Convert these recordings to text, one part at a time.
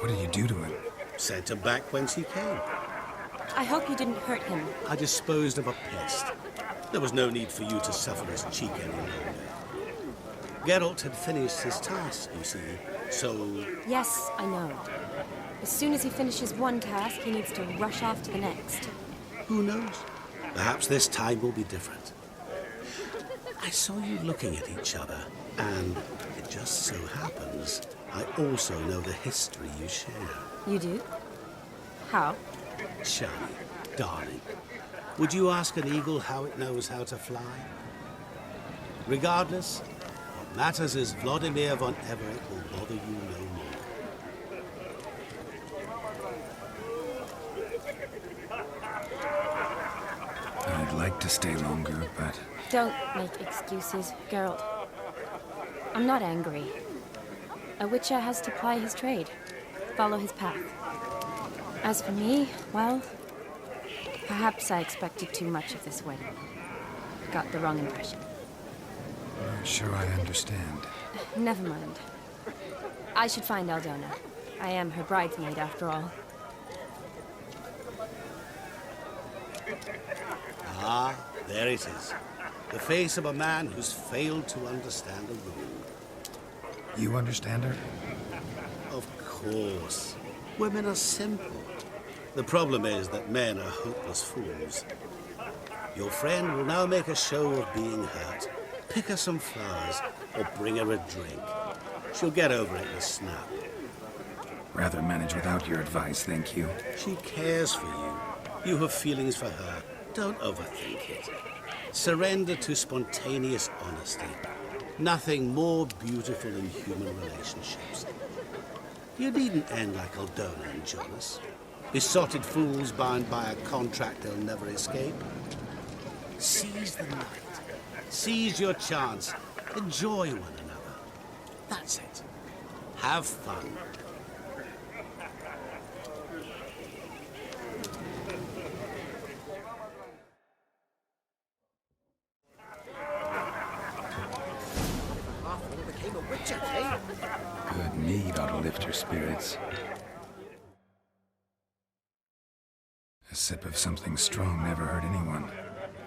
What did you do to him? Sent him back whence he came. I hope you didn't hurt him. I disposed of a pest. There was no need for you to suffer his cheek any longer. Geralt had finished his task, you see, so... Yes, I know. As soon as he finishes one task, he needs to rush off to the next. Who knows? Perhaps this time will be different. I saw you looking at each other, and it just so happens I also know the history you share. You do? How? Shani, darling, would you ask an eagle how it knows how to fly? Regardless, what matters is Vladimir von Everett will bother you no more. I'd like to stay longer, but... Don't make excuses, Geralt. I'm not angry. A witcher has to ply his trade, follow his path. As for me, well, perhaps I expected too much of this wedding. Got the wrong impression. I'm not sure I understand. Never mind. I should find Aldona. I am her bridesmaid, after all. Ah, there it is. The face of a man who's failed to understand a rule. You understand her? Of course. Women are simple. The problem is that men are hopeless fools. Your friend will now make a show of being hurt, pick her some flowers, or bring her a drink. She'll get over it in a snap. Rather manage without your advice, thank you. She cares for you. You have feelings for her. Don't overthink it. Surrender to spontaneous honesty. Nothing more beautiful in human relationships. You needn't end like Aldona and Jonas. Besotted fools bound by a contract they'll never escape. Seize the night. Seize your chance. Enjoy one another. That's it. Have fun. Good mead ought to lift her spirits. A sip of something strong never hurt anyone.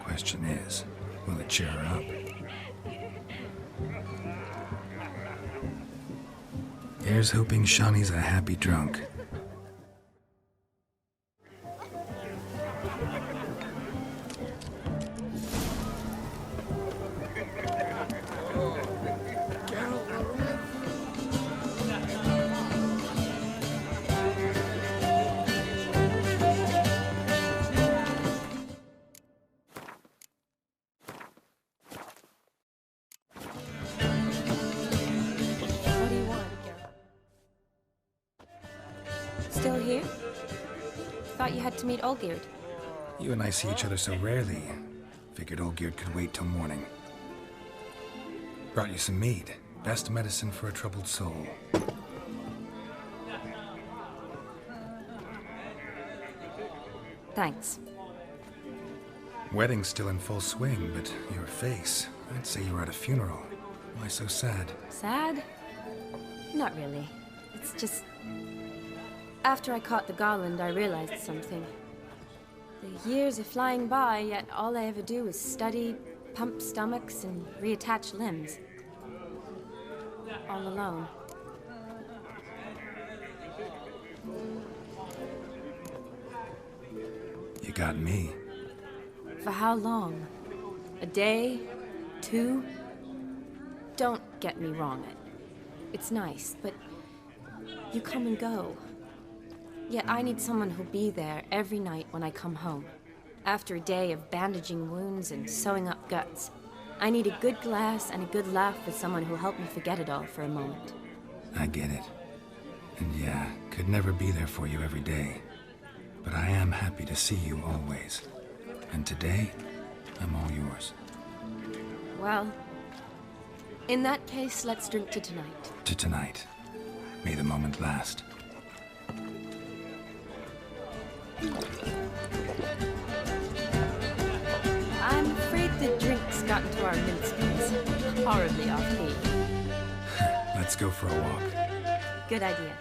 Question is, will it cheer her up? Here's hoping Shani's a happy drunk. Still here? Thought you had to meet Olgierd. You and I see each other so rarely. Figured Olgierd could wait till morning. Brought you some mead. Best medicine for a troubled soul. Thanks. Wedding's still in full swing, but your face, I'd say you were at a funeral. Why so sad? Sad? Not really. It's just... After I caught the garland, I realized something. The years are flying by, yet all I ever do is study, pump stomachs, and reattach limbs. All alone. You got me. For how long? A day? 2? Don't get me wrong. It's nice, but you come and go. Yet I need someone who'll be there every night when I come home. After a day of bandaging wounds and sewing up guts, I need a good glass and a good laugh with someone who'll help me forget it all for a moment. I get it. And yeah, could never be there for you every day. But I am happy to see you always. And today, I'm all yours. Well, in that case, let's drink to tonight. To tonight. May the moment last. I'm afraid the drink's got into our mincemeats. Horribly off-key. Let's go for a walk. Good idea.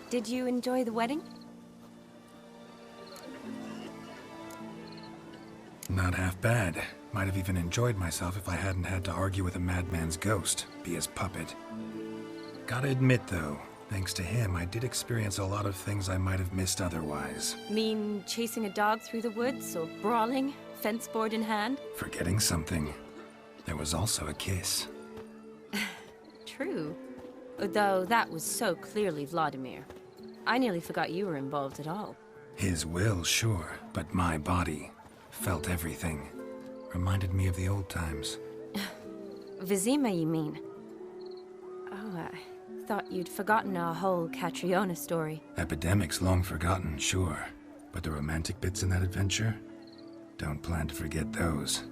Did you enjoy the wedding? Not half bad. Might have even enjoyed myself if I hadn't had to argue with a madman's ghost, be his puppet. Gotta admit, though, thanks to him, I did experience a lot of things I might have missed otherwise. Mean chasing a dog through the woods or brawling, fence board in hand? Forgetting something. There was also a kiss. True. Though that was so clearly Vladimir. I nearly forgot you were involved at all. His will, sure, but my body felt everything. Reminded me of the old times. Vizima, you mean? Oh, I thought you'd forgotten our whole Catriona story. Epidemics long forgotten, sure. But the romantic bits in that adventure? Don't plan to forget those.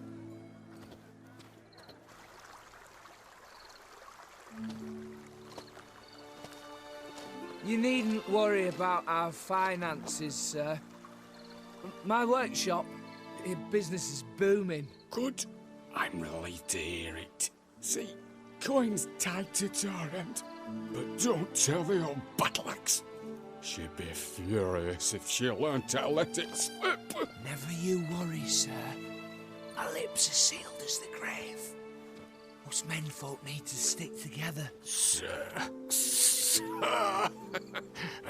You needn't worry about our finances, sir. My workshop, business is booming. Good. I'm relieved to hear it. See, coin's tight to Torrent, but don't tell the old battleaxe. She'd be furious if she learned to let it slip. Never you worry, sir. My lips are sealed as the grave. Us menfolk need to stick together. Sir.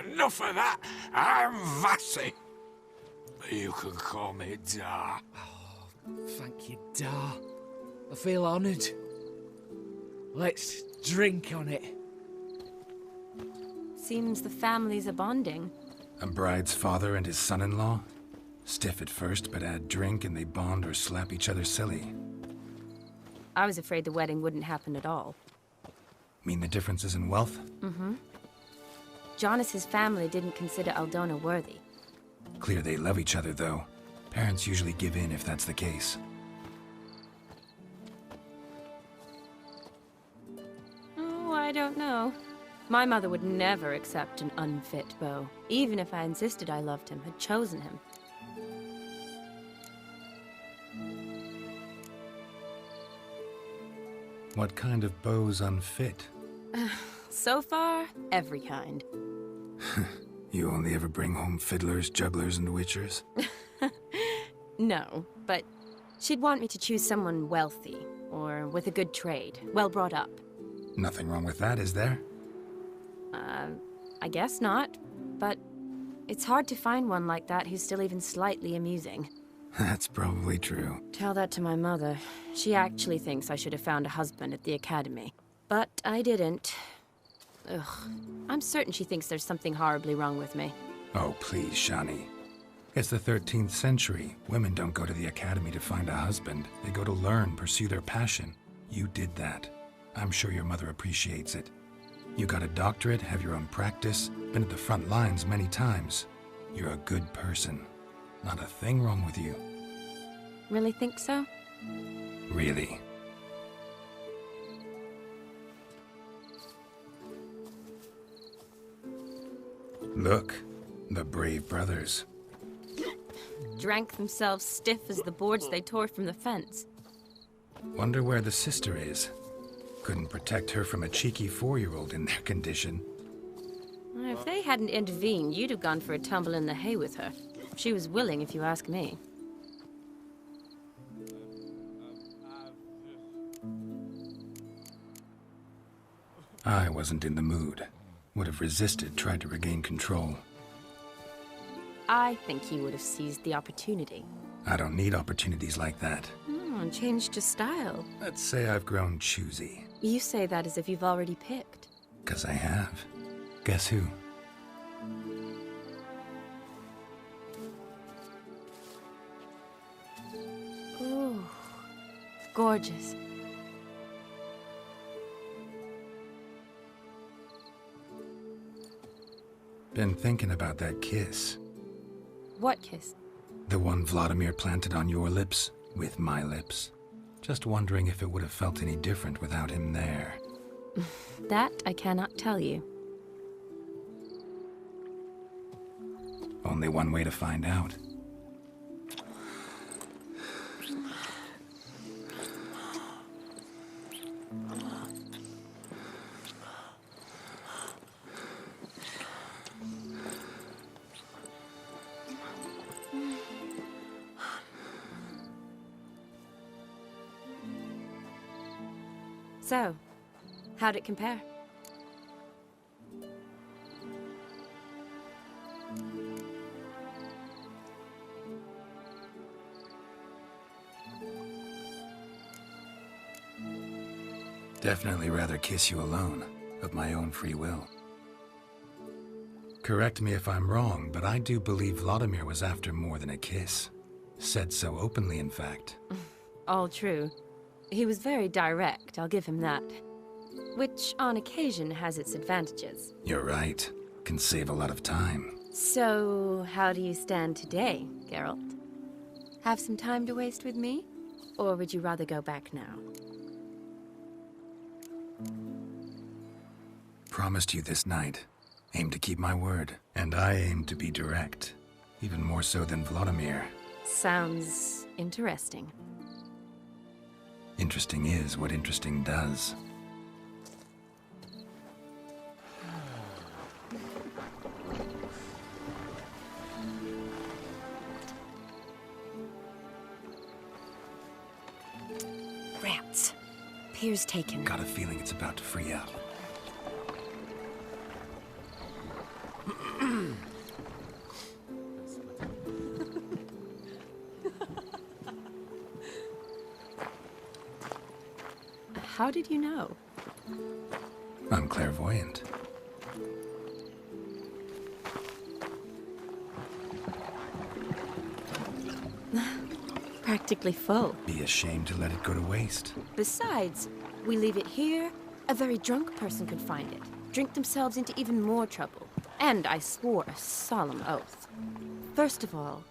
Enough of that. I'm Vassy. You can call me Dar. Thank you, Dar. I feel honoured. Let's drink on it. Seems the families are bonding. A bride's father and his son-in-law? Stiff at first, but add drink and they bond or slap each other silly. I was afraid the wedding wouldn't happen at all. Mean the differences in wealth? Mm-hmm. Jonas's family didn't consider Aldona worthy. Clear they love each other, though. Parents usually give in if that's the case. Oh, I don't know. My mother would never accept an unfit beau, even if I insisted I loved him, had chosen him. What kind of beau's unfit? So far, every kind. You only ever bring home fiddlers, jugglers, and witchers? No, but she'd want me to choose someone wealthy, or with a good trade, well brought up. Nothing wrong with that, is there? I guess not, but it's hard to find one like that who's still even slightly amusing. That's probably true. Tell that to my mother. She actually thinks I should have found a husband at the academy. But I didn't. Ugh. I'm certain she thinks there's something horribly wrong with me. Oh, please, Shani. It's the 13th century. Women don't go to the academy to find a husband. They go to learn, pursue their passion. You did that. I'm sure your mother appreciates it. You got a doctorate, have your own practice, been at the front lines many times. You're a good person. Not a thing wrong with you. Really think so? Really. Look, the brave brothers. Drank themselves stiff as the boards they tore from the fence. Wonder where the sister is. Couldn't protect her from a cheeky 4-year-old in their condition. If they hadn't intervened, you'd have gone for a tumble in the hay with her. She was willing, if you ask me. I wasn't in the mood. Would have resisted, tried to regain control. I think he would have seized the opportunity. I don't need opportunities like that. And changed his style. Let's say I've grown choosy. You say that as if you've already picked. 'Cause I have. Guess who? Ooh, gorgeous. Been thinking about that kiss. What kiss? The one Vladimir planted on your lips, with my lips. Just wondering if it would have felt any different without him there. That I cannot tell you. Only one way to find out. So, how'd it compare? Definitely rather kiss you alone, of my own free will. Correct me if I'm wrong, but I do believe Vladimir was after more than a kiss. Said so openly, in fact. All true. He was very direct, I'll give him that. Which, on occasion, has its advantages. You're right. Can save a lot of time. So, how do you stand today, Geralt? Have some time to waste with me? Or would you rather go back now? Promised you this night. Aim to keep my word. And I aim to be direct. Even more so than Vladimir. Sounds interesting. Interesting is what interesting does. Rats. Pier's taken. Got a feeling it's about to free up. How did you know? I'm clairvoyant. Practically full. Be ashamed to let it go to waste. Besides, we leave it here, a very drunk person could find it, drink themselves into even more trouble. And I swore a solemn oath. First of all,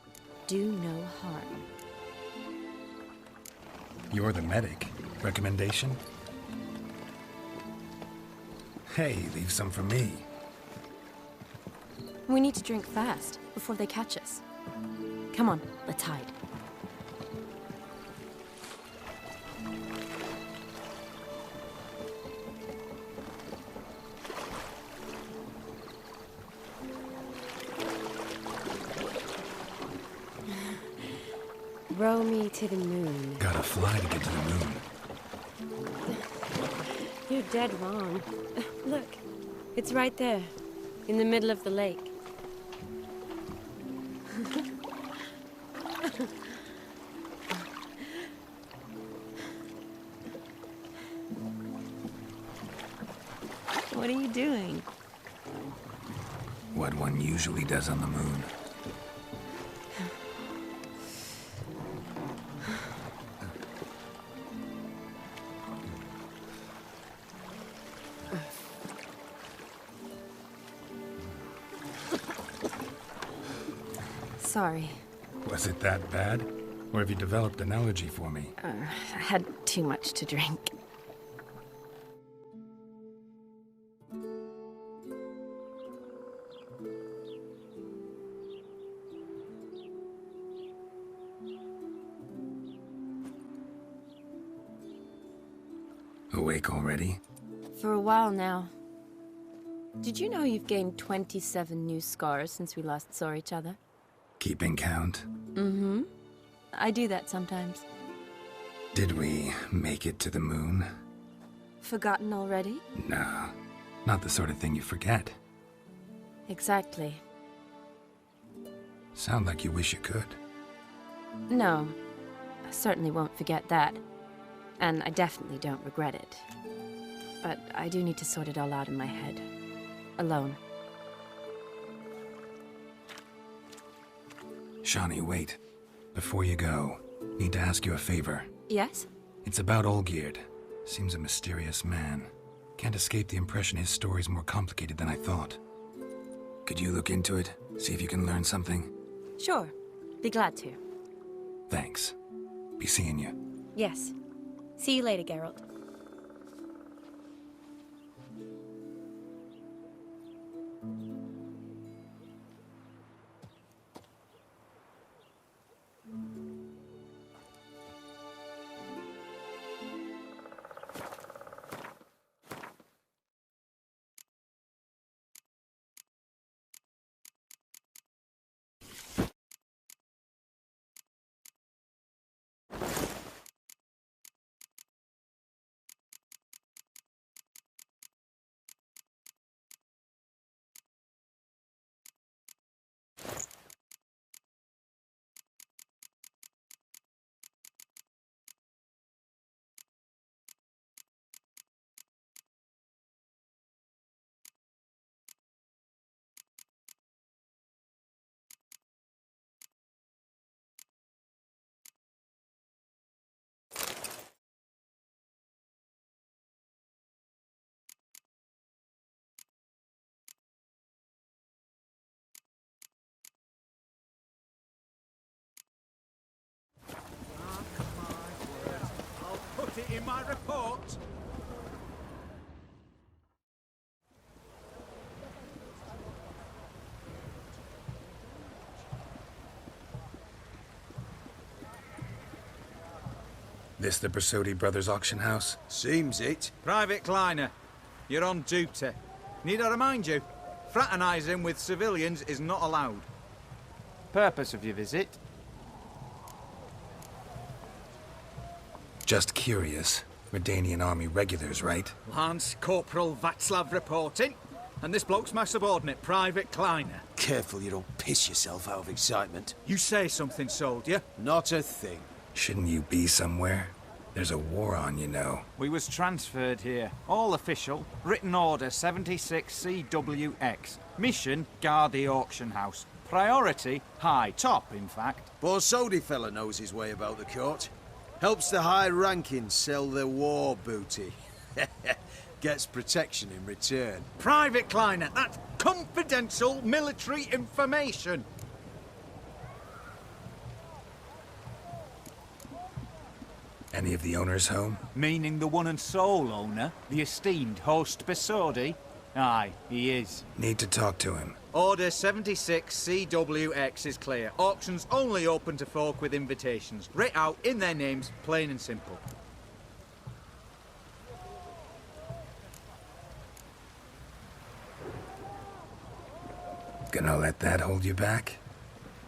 do no harm. You're the medic. Recommendation? Hey, leave some for me. We need to drink fast, before they catch us. Come on, let's hide. Row me to the moon. Gotta fly to get to the moon. You're dead wrong. Look, it's right there, in the middle of the lake. What are you doing? What one usually does on the moon. Sorry. Was it that bad? Or have you developed an allergy for me? I had too much to drink. Awake already? For a while now. Did you know you've gained 27 new scars since we last saw each other? Keeping count? Mm-hmm. I do that sometimes. Did we make it to the moon? Forgotten already? No, not the sort of thing you forget. Exactly. Sound like you wish you could. No, I certainly won't forget that. And I definitely don't regret it. But I do need to sort it all out in my head. Alone. Shani, wait. Before you go, need to ask you a favor. Yes? It's about Olgierd. Seems a mysterious man. Can't escape the impression his story's more complicated than I thought. Could you look into it? See if you can learn something? Sure. Be glad to. Thanks. Be seeing you. Yes. See you later, Geralt. in my report. This the Bersodi Brothers auction house? Seems it. Private Kleiner, you're on duty. Need I remind you? Fraternising with civilians is not allowed. Purpose of your visit? Just curious. Redanian army regulars, right? Lance Corporal Václav reporting. And this bloke's my subordinate, Private Kleiner. Careful you don't piss yourself out of excitement. You say something, soldier? Not a thing. Shouldn't you be somewhere? There's a war on, you know. We was transferred here. All official. Written order 76 CWX. Mission, guard the auction house. Priority, high. Top, in fact. Borsodi fella knows his way about the court. Helps the high rankings sell their war booty. Gets protection in return. Private Kleiner, that's confidential military information. Any of the owners home? Meaning the one and sole owner, the esteemed host Bersodi? Aye, he is. Need to talk to him. Order 76 CWX is clear. Auctions only open to folk with invitations. Writ out in their names, plain and simple. Gonna let that hold you back?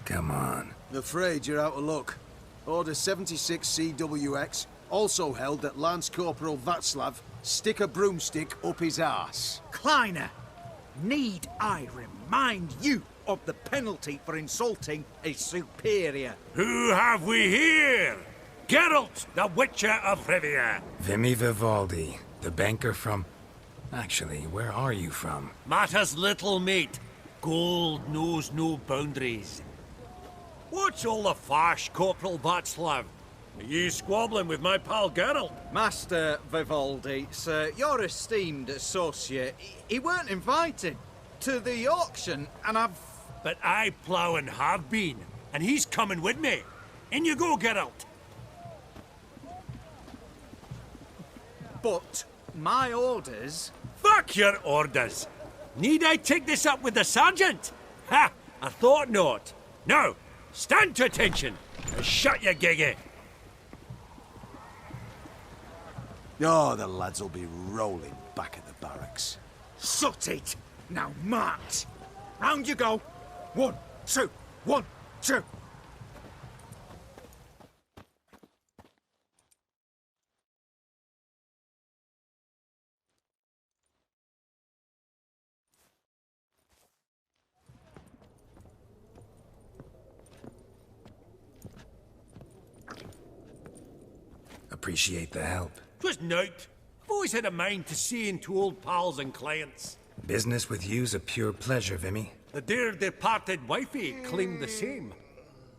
Come on. Afraid you're out of luck. Order 76 CWX also held that Lance Corporal Václav stick a broomstick up his arse. Kleiner, need I remind you of the penalty for insulting a superior? Who have we here? Geralt, the Witcher of Rivia. Vimy Vivaldi, the banker from... Actually, where are you from? Matters little, mate. Gold knows no boundaries. What's all the fash, Corporal Václav? Are you squabbling with my pal Geralt? Master Vivaldi, sir, your esteemed associate, he weren't invited to the auction, and I've... But I plough and have been, and he's coming with me. In you go, Geralt. But my orders... Fuck your orders. Need I take this up with the sergeant? Ha! I thought not. Now, stand to attention and shut your giggy. Oh, the lads will be rolling back at the barracks. Sut it! Now march! Round you go! 1, 2, 1, 2! Appreciate the help. 'Twas nowt. I've always had a mind to seeing to old pals and clients. Business with you's a pure pleasure, Vimy. The dear departed wifey claimed the same.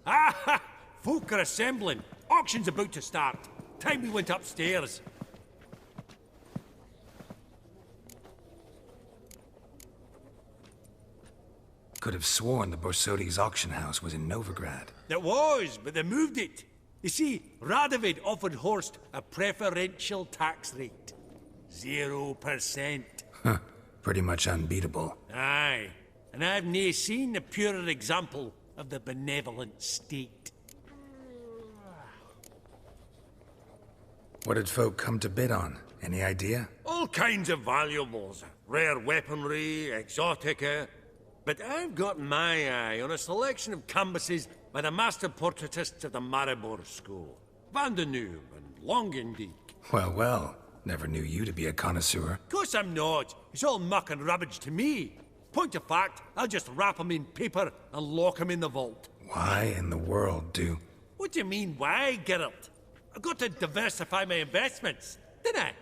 Ah ha! Folk are assembling. Auction's about to start. Time we went upstairs. Could have sworn the Borsodi's auction house was in Novigrad. It was, but they moved it. You see, Radovid offered Horst a preferential tax rate. 0%. Huh. Pretty much unbeatable. Aye. And I've nae seen a purer example of the benevolent state. What did folk come to bid on? Any idea? All kinds of valuables. Rare weaponry, exotica. But I've got my eye on a selection of canvases by the master portraitists of the Maribor School. Van de Neuve and Longendijk. Well, well. Never knew you to be a connoisseur. Course I'm not. It's all muck and rubbish to me. Point of fact, I'll just wrap 'em in paper and lock 'em in the vault. Why in the world do... What do you mean, why, Geralt? I've got to diversify my investments, didn't I?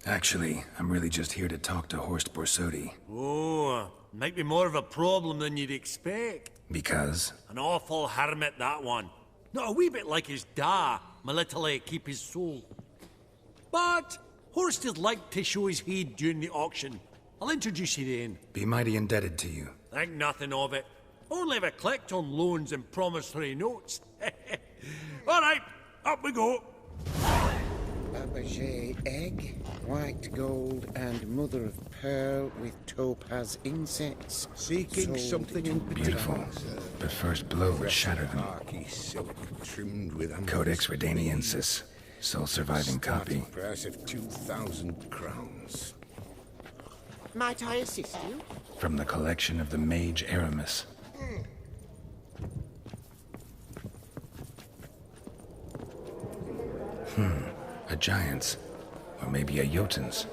Actually, I'm really just here to talk to Horst Borsodi. Oh, might be more of a problem than you'd expect. Because? An awful hermit, that one. Not a wee bit like his da, my little keep his soul. But Horst would like to show his head during the auction. I'll introduce you then. Be mighty indebted to you. Think nothing of it. Only ever clicked on loans and promissory notes. All right, up we go. Fabergé egg, white gold, and mother of pearl with topaz insets. Seeking something in Beautiful. But first blow would shatter them. Khaki silk trimmed with Codex Redaniensis. Sole surviving copy. Price of 2,000 crowns. Might I assist you? From the collection of the mage Aramis. A giant's. Or maybe a Jotun's.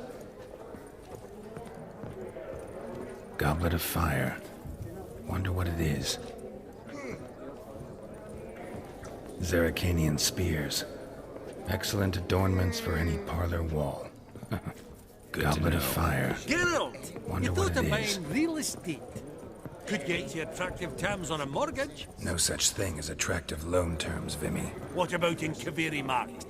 Goblet of fire. Wonder what it is. Zeracanian spears. Excellent adornments for any parlor wall. Goblet of fire. Geralt, Wonder you what thought it of is. buying real estate. Could get you attractive terms on a mortgage. No such thing as attractive loan terms, Vimy. What about in Kaviri Market?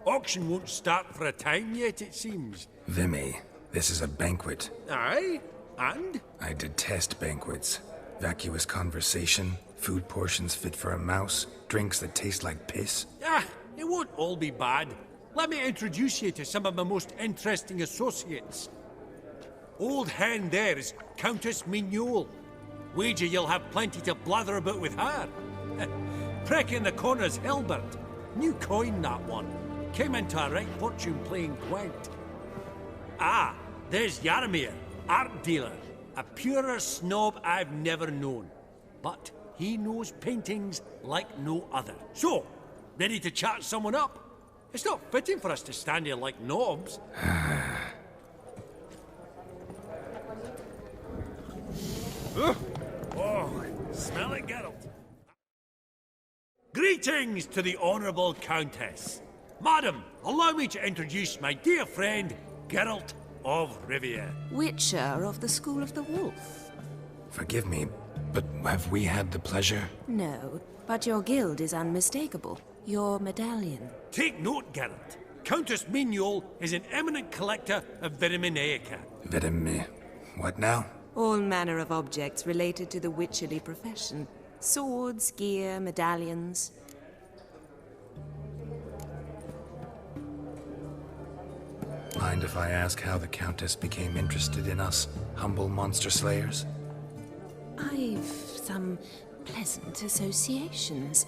Auction won't start for a time yet, it seems. Vimy, this is a banquet. Aye, and? I detest banquets. Vacuous conversation, food portions fit for a mouse, drinks that taste like piss. Ah, it won't all be bad. Let me introduce you to some of my most interesting associates. Old hen there is Countess Mignole. Wager you'll have plenty to blather about with her. Prick in the corner's Hilbert. New coin, that one. Came into a right fortune playing Gwent. Ah, there's Yarmir, art dealer. A purer snob I've never known. But he knows paintings like no other. So, ready to chat someone up? It's not fitting for us to stand here like knobs. Oh, smell it, Geralt. Greetings to the Honourable Countess. Madam, allow me to introduce my dear friend, Geralt of Rivia. Witcher of the School of the Wolf. Forgive me, but have we had the pleasure? No, but your guild is unmistakable. Your medallion. Take note, Geralt. Countess Mignole is an eminent collector of Viriminaica. What now? All manner of objects related to the witcherly profession. Swords, gear, medallions. Mind if I ask how the Countess became interested in us, humble monster slayers? I've some pleasant associations,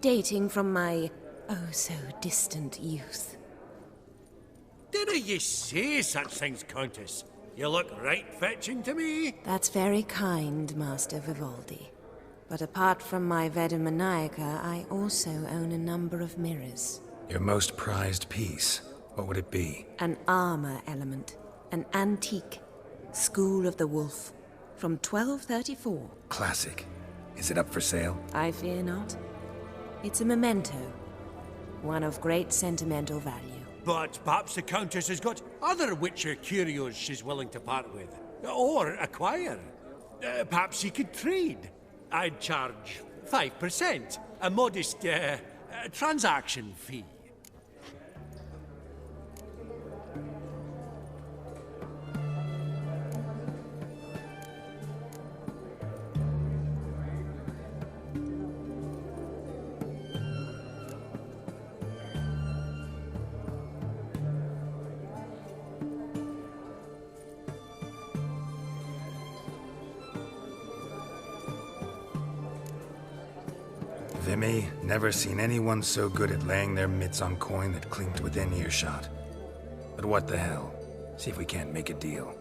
dating from my oh-so-distant youth. Didn't you say such things, Countess? You look right fetching to me. That's very kind, Master Vivaldi. But apart from my Vedemaniaca, I also own a number of mirrors. Your most prized piece, what would it be? An armor element. An antique. School of the Wolf. From 1234. Classic. Is it up for sale? I fear not. It's a memento. One of great sentimental value. But perhaps the Countess has got other Witcher curios she's willing to part with. Or acquire. Perhaps he could trade. I'd charge 5%. A modest, transaction fee. Vimy, never seen anyone so good at laying their mitts on coin that clinked within earshot. But what the hell? See if we can't make a deal.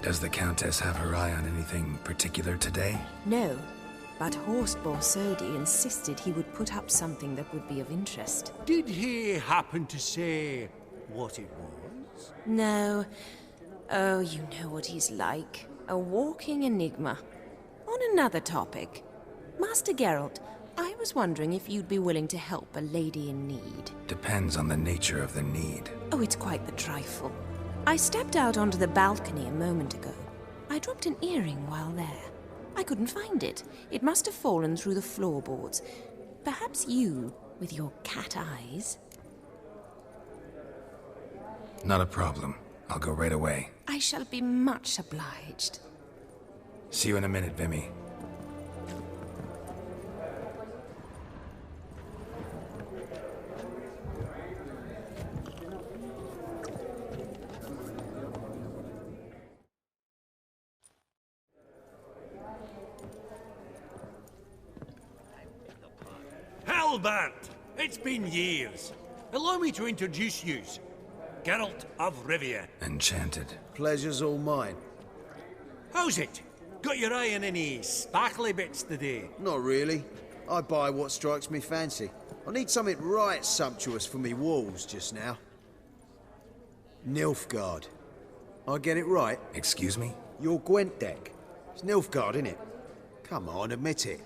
Does the Countess have her eye on anything particular today? No, but Horst Borsodi insisted he would put up something that would be of interest. Did he happen to say what it was? No, Oh, you know what he's like. A walking enigma. On another topic, Master Geralt, I was wondering if you'd be willing to help a lady in need. Depends on the nature of the need. Oh, it's quite the trifle. I stepped out onto the balcony a moment ago. I dropped an earring while there. I couldn't find it. It must have fallen through the floorboards. Perhaps you, with your cat eyes... Not a problem. I'll go right away. I shall be much obliged. See you in a minute, Vimy. Halbert! It's been years. Allow me to introduce yous. Geralt of Rivia. Enchanted. Pleasure's all mine. How's it? Got your eye on any sparkly bits today? Not really. I buy what strikes me fancy. I need something right sumptuous for me walls just now. Nilfgaard. I get it right? Excuse me? Your Gwent deck. It's Nilfgaard, innit? Come on, admit it.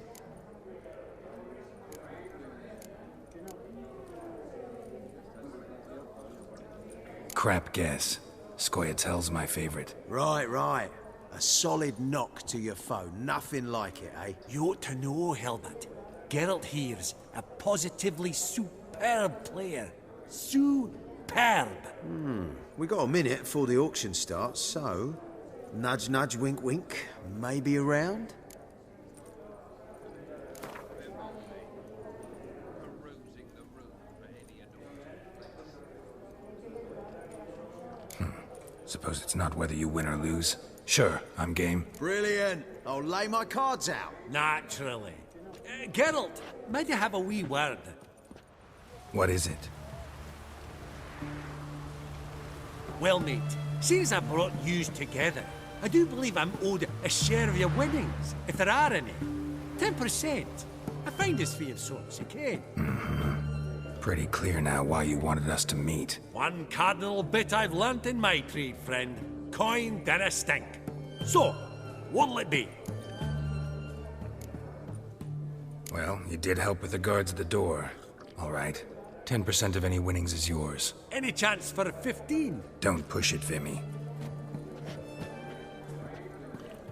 Crap guess. Scoia'tael's my favorite. Right. A solid knock to your foe. Nothing like it, eh? You ought to know, Helmut. Geralt here's a positively superb player. Superb. We got a minute before the auction starts, so... Nudge, nudge, wink, wink. Maybe around? Suppose it's not whether you win or lose. Sure, I'm game. Brilliant. I'll lay my cards out. Naturally. Geralt, might you have a wee word? What is it? Well, mate, since I brought yous together, I do believe I'm owed a share of your winnings, if there are any. 10%. A finder's fee of sorts, you can. Pretty clear now why you wanted us to meet. One cardinal bit I've learnt in my trade, friend. Coin dinna stink. So, what'll it be? Well, you did help with the guards at the door. All right. 10% of any winnings is yours. Any chance for a 15? Don't push it, Vimy.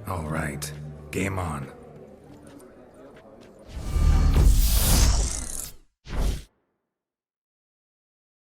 All right. Game on.